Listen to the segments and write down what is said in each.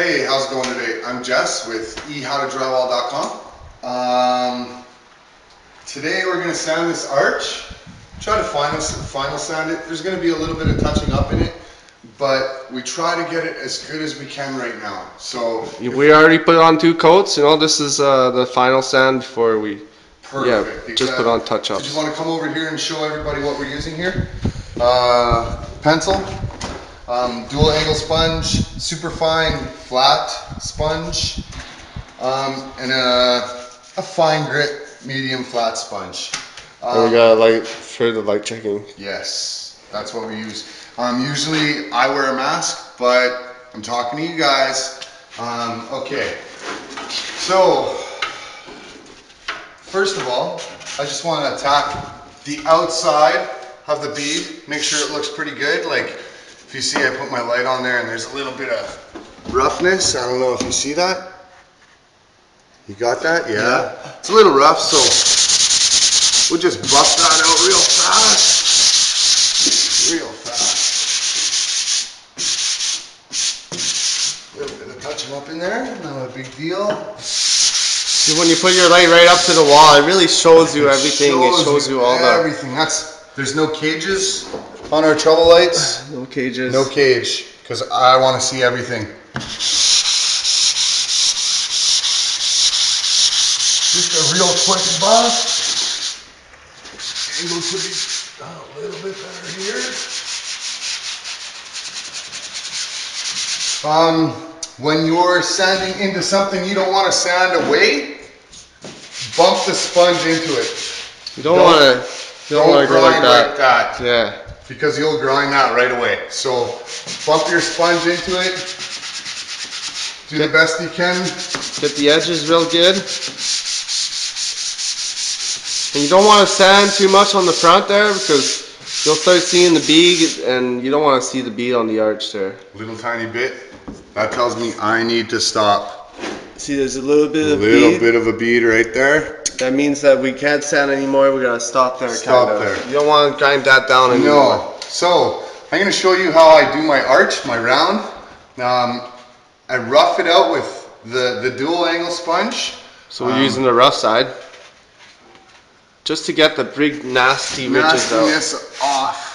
Hey, how's it going today? I'm Jess with ehowtodrywall.com. Today we're going to sand this arch. Try to final sand it. There's going to be a little bit of touching up in it, but we try to get it as good as we can right now. So we already put on 2 coats. You know, this is the final sand before we. Perfect. Yeah, just put on touch-ups. Did you want to come over here and show everybody what we're using here? Pencil, dual angle sponge, super fine flat sponge, and a fine grit medium flat sponge. And we got a light for the light checking. Yes, that's what we use. Usually I wear a mask, but I'm talking to you guys. Okay, so first of all, I just want to attack the outside of the bead, make sure it looks pretty good. Like if you see I put my light on there and there's a little bit of roughness. I don't know if you see that. You got that? Yeah. It's a little rough, so we'll just buff that out real fast. Real fast. A little bit of touching up in there, not a big deal. When you put your light right up to the wall, it really shows you everything. It shows you all everything. There's no cages on our trouble lights. No cages. No cage, because I want to see everything. Just a real quick buff. Angle could be a little bit better here. When you're sanding into something you don't want to sand away, bump the sponge into it. You don't want to go like that. Yeah. Because you'll grind that right away. So bump your sponge into it. Do the best you can. Get the edges real good. And you don't want to sand too much on the front there because you'll start seeing the bead and you don't want to see the bead on the arch there. Little tiny bit. That tells me I need to stop. See, there's a little bit of bead. A little bit of a bead right there. That means that we can't sand anymore. We're gonna stop there. Stop there. You don't want to grind that down anymore. No. So I'm gonna show you how I do my arch, my round. I rough it out with the dual angle sponge. So we're using the rough side, just to get the big nasty ridges out. Nastiness off.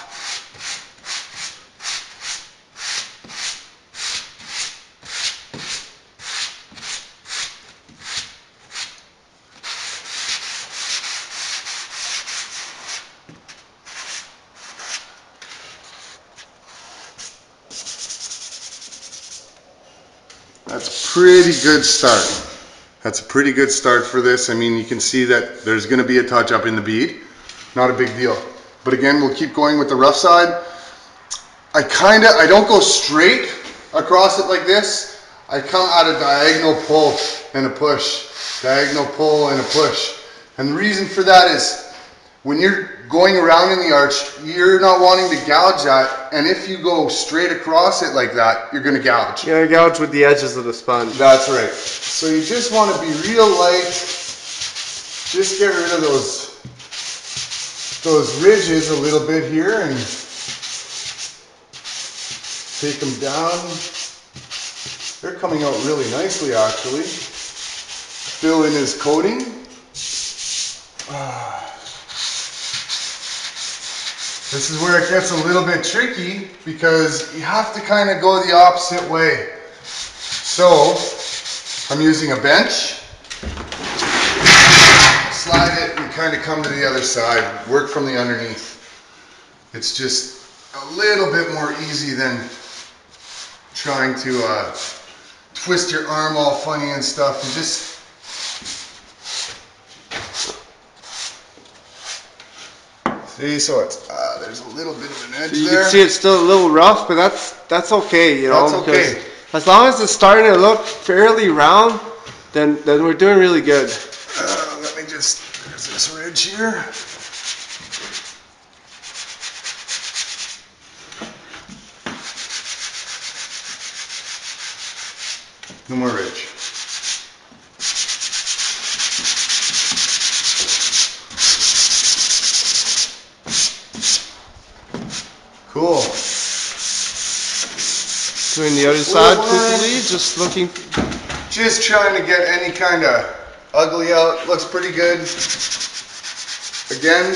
That's a pretty good start. That's a pretty good start for this. I mean, you can see that there's going to be a touch up in the bead. Not a big deal. But again, we'll keep going with the rough side. I don't go straight across it like this. I come at a diagonal pull and a push. Diagonal pull and a push. And the reason for that is when you're going around in the arch, you're not wanting to gouge that, and if you go straight across it like that, you're going to gouge. You're going to gouge with the edges of the sponge. That's right. So you just want to be real light. Just get rid of those ridges a little bit here and take them down. They're coming out really nicely actually. Fill in his coating. This is where it gets a little bit tricky because you have to kind of go the opposite way. So I'm using a bench, slide it and kind of come to the other side, work from the underneath. It's just a little bit more easy than trying to twist your arm all funny and stuff. And just see, so it's there's a little bit of an edge there. You can see it's still a little rough, but that's okay, you know. That's okay. As long as it's starting to look fairly round, then we're doing really good. Let me just, there's this ridge here. No more ridge. Cool. Doing the other side quickly, just looking. Just trying to get any kind of ugly out. Looks pretty good. Again,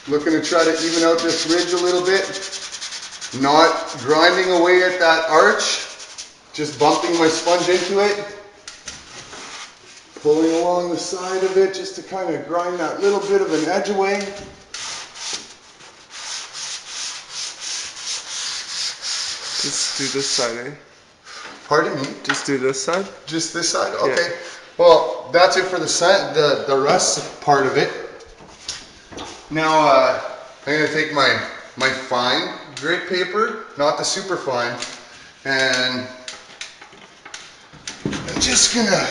looking to try to even out this ridge a little bit. Not grinding away at that arch. Just bumping my sponge into it. Pulling along the side of it just to kind of grind that little bit of an edge away. Just do this side, eh? Pardon me? Just do this side? Just this side? Okay. Yeah. Well, that's it for the rust part of it. Now, I'm going to take my fine grit paper, not the super fine, and I'm just going to,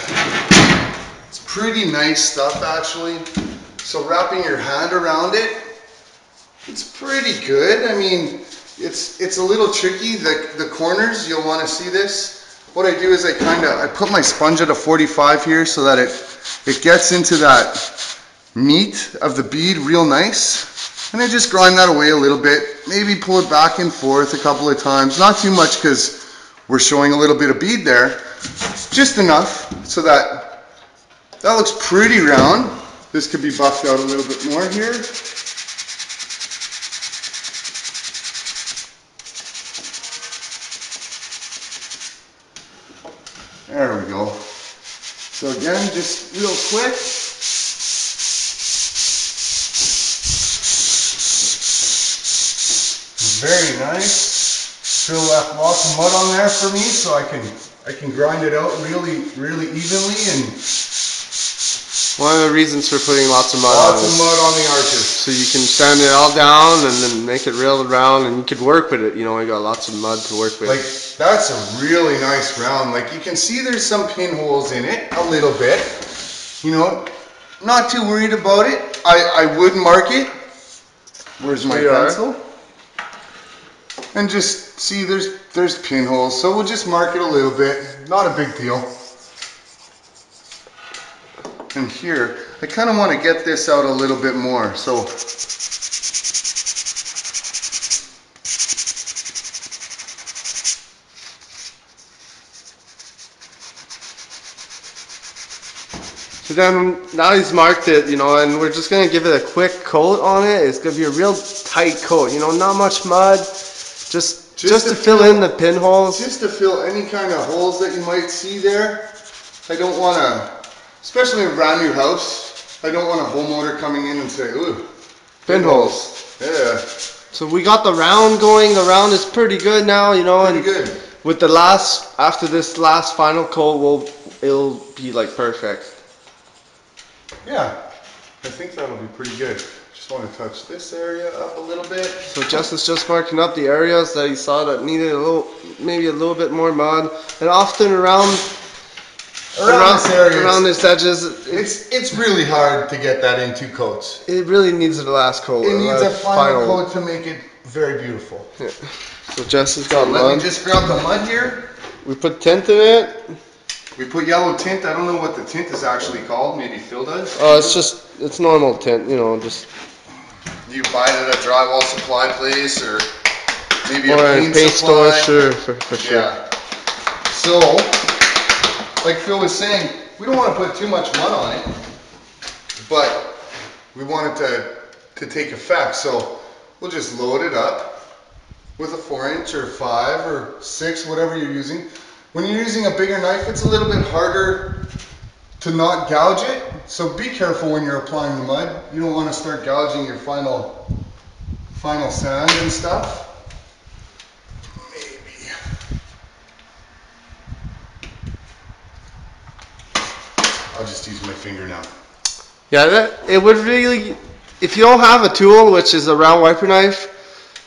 it's pretty nice stuff actually. So wrapping your hand around it, it's pretty good. I mean, it's a little tricky. The corners, you'll want to see this. What I do is I put my sponge at a 45 here so that it gets into that meat of the bead real nice. And I just grind that away a little bit. Maybe pull it back and forth a couple of times. Not too much because we're showing a little bit of bead there. Just enough so that looks pretty round. This could be buffed out a little bit more here. There we go. So again, just real quick. Very nice. Still left lots of mud on there for me, so I can grind it out really evenly. And one of the reasons for putting lots of mud on the arches. So you can sand it all down and then make it real round, and you could work with it. You know, you got lots of mud to work with. Like, that's a really nice round. Like, you can see there's some pinholes in it, a little bit. You know, not too worried about it. I would mark it. Where's my pencil? And just see there's pinholes. So we'll just mark it a little bit. Not a big deal. And here, I kind of want to get this out a little bit more. So then now he's marked it, you know, and we're just gonna give it a quick coat on it. It's gonna be a real tight coat, you know, not much mud, just to fill in the pinholes. Just to fill any kind of holes that you might see there. I don't want to, especially in a brand new house, I don't want a homeowner coming in and say, ooh, pinholes. Yeah. So we got the round going. The round is pretty good now, you know, pretty good. With the after this last final coat, it'll be like perfect. Yeah, I think that'll be pretty good. Just want to touch this area up a little bit. So Jess is just marking up the areas that he saw that needed maybe a little bit more mud, and often around this area, around its edges, it's really hard to get that in 2 coats. It really needs the last coat. It needs a final coat to make it very beautiful. Yeah. So Jess has got mud. Let me just grab the mud here. We put tint in it. We put yellow tint. I don't know what the tint is actually called. Maybe Phil does. Oh, it's normal tint, you know, just. You buy it at a drywall supply place or maybe or a paint store, sure, for sure. Yeah. So, like Phil was saying, we don't want to put too much mud on it, but we want it to take effect. So we'll just load it up with a 4-inch or 5 or 6, whatever you're using. When you're using a bigger knife, it's a little bit harder to not gouge it. So be careful when you're applying the mud. You don't want to start gouging your final sand and stuff. Maybe. I'll just use my finger now. Yeah, it would really, if you don't have a tool, which is a round wiper knife,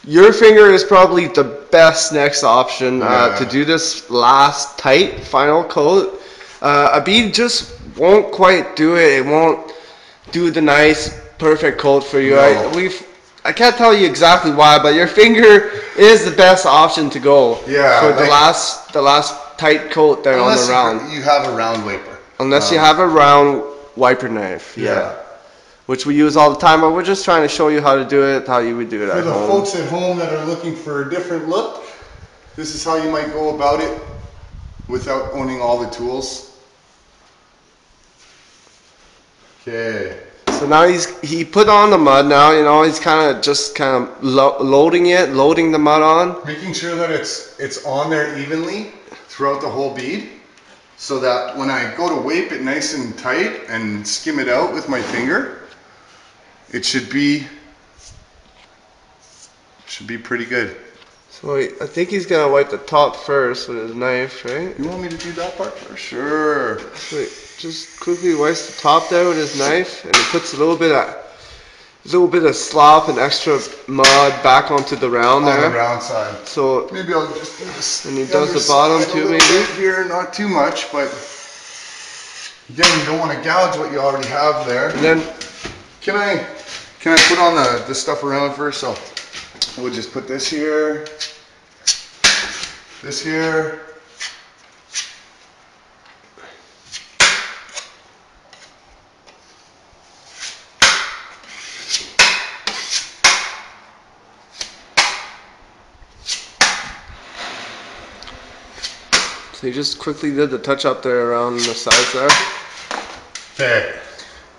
your finger is probably the best next option to do this last tight final coat. A bead just won't quite do it. It won't do the nice perfect coat for you. No. I can't tell you exactly why, but your finger is the best option to go for the last tight coat there on the round. You have a round wiper. Unless you have a round wiper knife. Yeah. Which we use all the time, but we're just trying to show you how to do it, how you would do it at home. For the folks at home that are looking for a different look, this is how you might go about it without owning all the tools. Okay. So now he put on the mud now, you know, he's kind of loading the mud on. Making sure that it's on there evenly throughout the whole bead, so that when I go to wipe it nice and tight and skim it out with my finger, it should be pretty good. So I think he's gonna wipe the top first with his knife, right? You want me to do that part first? Sure. So just quickly wipes the top there with his knife, and he puts a little bit of slop and extra mud back onto the round there. On the round side. So maybe I'll just do this. And he does the bottom too, maybe. Here, not too much, but again, you don't want to gouge what you already have there. And then, can I put on the stuff around first? So we'll just put this here, this here. so he just quickly did the touch up there around the sides there. Okay.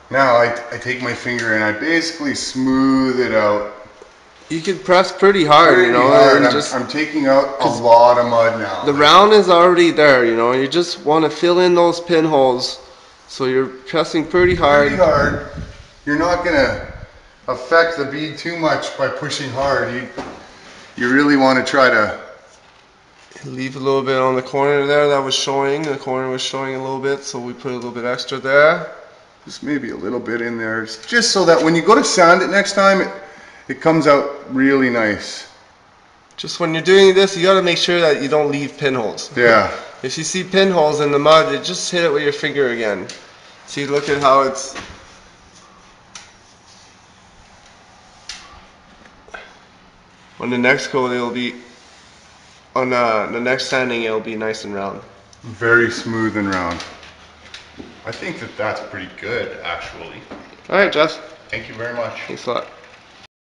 Now I take my finger and I basically smooth it out. You can press pretty hard, you know. And I'm taking out a lot of mud now. The round is already there, you know. You just want to fill in those pinholes. So you're pressing pretty hard. Pretty hard. You're not going to affect the bead too much by pushing hard. You really want to try to leave a little bit on the corner there that was showing. The corner was showing a little bit, so we put a little bit extra there. Just maybe a little bit in there, just so that when you go to sand it next time, it comes out really nice. Just when you're doing this, you got to make sure that you don't leave pinholes. Yeah. If you see pinholes in the mud, just hit it with your finger again. See, look at how it's... On the next coat, it'll be... On the next sanding, it'll be nice and round. Very smooth and round. I think that's pretty good, actually. Alright, Jeff. Thank you very much. Thanks a lot.